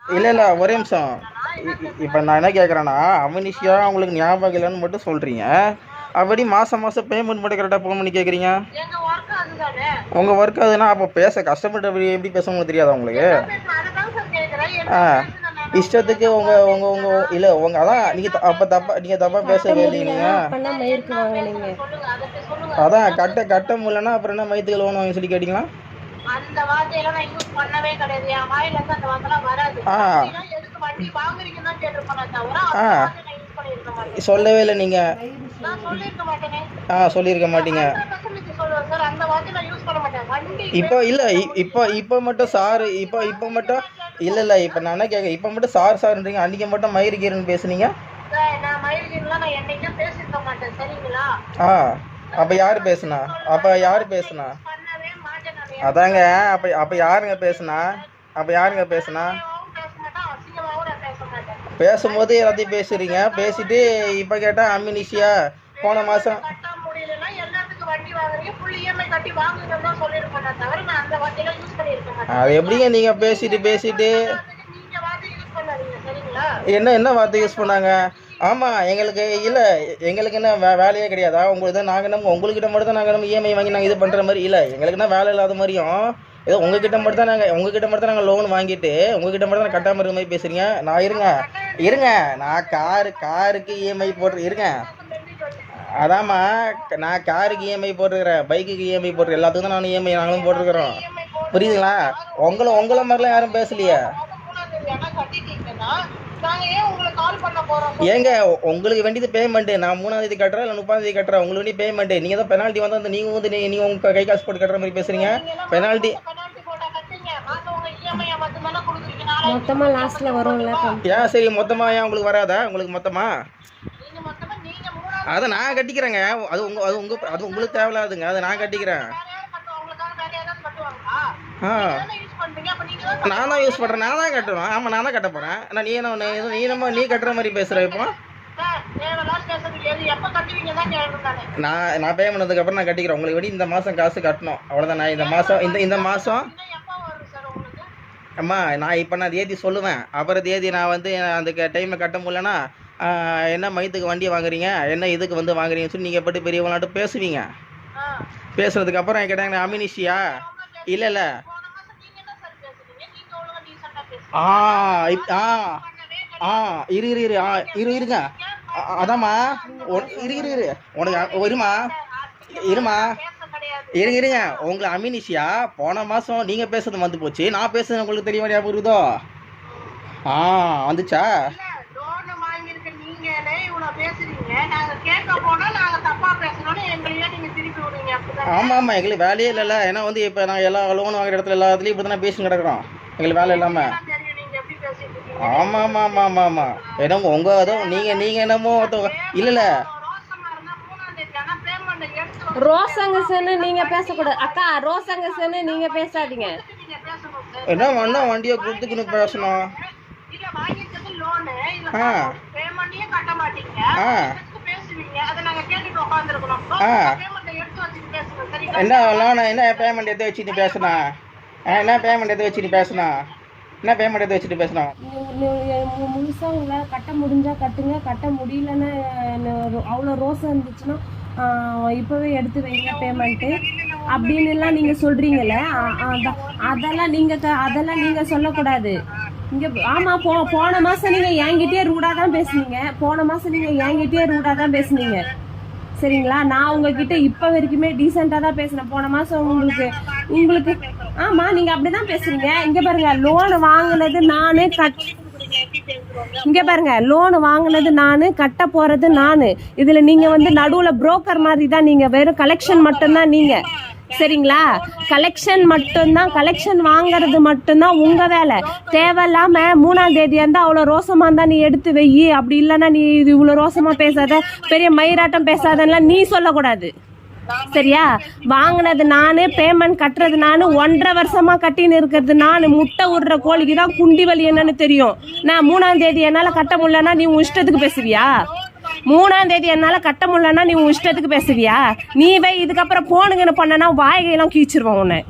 இல்லை ஒரே நிமிஷம். இப்போ நான் என்ன கேட்குறேன்னா, அமினிஷியா உங்களுக்கு ஞாபகம் இல்லைன்னு மட்டும் சொல்கிறீங்க. அப்படி மாதம் பேமெண்ட் மட்டும் கரெக்டாக ஃபோன் பண்ணி கேட்குறீங்க. உங்கள் ஒர்க் அதுனா அப்போ கஷ்டப்பட்டு எப்படி பேச உங்களுக்கு தெரியாதா உங்களுக்கு? இஷ்டத்துக்கு இல்லை அதான் நீங்கள் தப்பாக பேசவே இல்லைங்க. அதான் கட்ட முடியலன்னா அப்புறம் என்ன மயத்துக்கு லோன் வாங்கி சொல்லி கேட்டிங்களா? அந்த வார்த்தையெல்லாம் நான் யூஸ் பண்ணவே கிடையாது. என் வாயில இருந்து அந்த வார்த்தைலாம் வராது. எதுக்கு வண்டி வாங்குறீங்கன்னு தான் கேட்டிருப்பேனே தவிர சொல்லவே இல்லை நீங்க. நான் சொல்லிருக்க மாட்டேனே. சொல்லிருக்க மாட்டீங்க. சார் அந்த வார்த்தை நான் யூஸ் பண்ண மாட்டேன். வண்டி இப்போ இல்ல இப்போ மட்டும் சார் இப்போ மட்டும் இல்ல இப்போ நான் என்ன கேட்க, இப்போ மட்டும் சார்ன்றீங்க. அன்னைக்கு மட்டும் மயிர்கீரன் பேசுனீங்க. நான் மயிர்கீரன்லாம் நான் என்னைக்கும் பேசிருக்க மாட்டேன். சரிங்களா? அப்ப யாரு பேசுனா? அதாங்க அப்ப யாருங்க பேசுனா? பேசும்போது எல்லாத்தையும் பேசுறீங்க. பேசிட்டு இப்ப கேட்டா அமினிஷியா போன மாசம் அது எப்படிங்க நீங்க பேசிட்டு என்ன வார்த்தை யூஸ் பண்ணாங்க? ஆமா எங்களுக்கு என்ன வேலையே கிடையாதா? உங்கள்கிட்ட மட்டும் தான் நாங்கள் இஎம்ஐ வாங்கி நாங்கள் இது பண்ற மாதிரி இல்லை. எங்களுக்குன்னா வேலை இல்லாத மாதிரியும் ஏதோ உங்ககிட்ட மட்டும் தான் நாங்கள் லோன் வாங்கிட்டு உங்ககிட்ட மட்டும் தான் கட்டாம இருக்க மாதிரி பேசுறீங்க. நான் இருங்க நான் காருக்கு இஎம்ஐ போட்டு இருங்க. அதாம்மா நான் காருக்கு இஎம்ஐ போட்டுருக்கிறேன், பைக்குக்கு இஎம்ஐ போட்டுருக்கேன், எல்லாத்துக்கும் தான் நான் இஎம்ஐ நாங்களும் போட்டுருக்குறோம். புரியுதுங்களா? உங்களை மாதிரிலாம் யாரும் பேசலையே. ஏங்க உங்களுக்கு வேண்டியது பேமெண்ட். நான் 3ஆம் தேதி கட்டுறேன் இல்லை 30ஆம் தேதி கட்டுறேன். உங்களுக்கு வேண்டிய பேமெண்ட். நீங்க தான் பெனால்ட்டி வந்து நீங்க உங்க கை காசு போட்டு கட்டுற மாதிரி பேசுறீங்க. பெனால்ட்டி மொத்தமா லாஸ்ட்ல வரும்ல. ஏன் சரி மொத்தமா ஏன் உங்களுக்கு வராதா? உங்களுக்கு மொத்தமா அதை நான் கட்டிக்கிறேங்க. அது உங்களுக்கு தேவையில்லாதுங்க. அதை நான் கட்டிக்கிறேன். நான் தான் யூஸ் பண்றேன். நான் தான் கட்டணும். ஆமா நான் தான் கட்ட போறேன். நீ கட்டுற மாதிரி பேசுற. இப்போ நான் பே பண்ணதுக்கு அப்புறம் நான் கட்டிக்கிறேன். உங்களுக்கு வேண்டி இந்த மாசம் காசு கட்டணும். அவ்வளவுதான். நான் இந்த மாசம் அம்மா நான் தேதி சொல்லுவேன். அப்புறம் தேதி நான் அந்த டைம்ல கட்ட முடியலன்னா என்ன மயத்துக்கு வண்டி வாங்குறீங்க, என்ன இதுக்கு வாங்குறீங்கன்னு சொல்லி நீங்க பட்டு பெரியவங்களாட்ட பேசுவீங்க. பேசுறதுக்கு அப்புறம் கேட்டாங்க அமினிஷியா இல்ல இருங்க. அதாம்மா உனக்கு இருங்க. உங்களை அமினிஷியா போன மாசம் நீங்க பேசுறது வந்து போச்சு. நான் பேசுறது உங்களுக்கு தெரிய ஞாபகம் இருக்குதோ? வந்துச்சா? ஆமா எங்களுக்கு வேலையே இல்லைல்ல. ஏன்னா இப்போ நாங்கள் எல்லா லோன் வாங்குற இடத்துல எல்லாத்துலேயும் இப்படி தான் பேசி கிடக்குறோம். எங்களுக்கு வேலை இல்லாம. ஆமா என்னமோ நீங்க என்னமோ இல்ல ரோசங்கன்னு நீங்க பேசக்கூடாது அக்கா. ரோசங்கன்னு நீங்க பேசாதீங்க. என்ன வண்டியை கொடுத்துக்கணும் பேசணும். என்ன லோன் என்ன பேமெண்ட் எடுத்து வச்சுட்டு பேசணும்? என்ன பேமெண்ட் எடுத்து வச்சுட்டு பேசணும்? முழுசா உங்களால் கட்ட முடிஞ்சா கட்டுங்க. கட்ட முடியலன்னு அவ்வளோ ரோசம் இருந்துச்சுன்னா இப்போவே எடுத்து வைங்க பேமெண்ட்டு அப்படின்னுலாம் நீங்கள் சொல்கிறீங்களே. அதெல்லாம் நீங்கள் சொல்லக்கூடாது. இங்கே ஆமாம் போன மாதம் நீங்கள் என்கிட்டயே ரூடாக தான் பேசுனீங்க. சரிங்களா? நான் உங்ககிட்ட இப்போ வரைக்குமே டீசெண்டாக தான் பேசுனேன். போன மாதம் உங்களுக்கு ஆமாம் நீங்கள் அப்படி தான் பேசுறீங்க. இங்கே பாருங்க லோன் வாங்கினது நானு, கட்ட போறது நானு. இதுல நீங்க நடுவுல புரோக்கர் மாதிரி தான். நீங்க வெறும் கலெக்ஷன் மட்டும்தான் நீங்க. சரிங்களா? கலெக்ஷன் வாங்கறது மட்டும்தான் உங்க வேலை. தேவையில்லாம 3ஆம் தேதி இருந்தா அவ்வளவு ரோசமா இருந்தா நீ எடுத்து வை, அப்படி இல்லைன்னா நீ இது இவ்வளவு ரோசமா பேசாத, பெரிய மயிராட்டம் பேசாதன்னா நீ சொல்லக்கூடாது. சரியா? வாங்கினது நானு, பேமெண்ட் கட்டுறது நானு, 1.5 வருஷமா கட்டின்னு இருக்கிறது நானு. முட்டை விடுற கோழிக்கு தான் குண்டி வலி என்னன்னு தெரியும். நான் 3ஆம் தேதி என்னால கட்ட முடியலன்னா நீ உன் இஷ்டத்துக்கு பேசுவியா? 3ஆம் தேதி என்னால கட்ட முடியலன்னா நீ உன் இஷ்டத்துக்கு பேசுவியா? நீ வை. இதுக்கப்புறம் போனுங்கன்னு பண்ணனா வாய்கையெல்லாம் கீச்சிருவோம் உன்னை.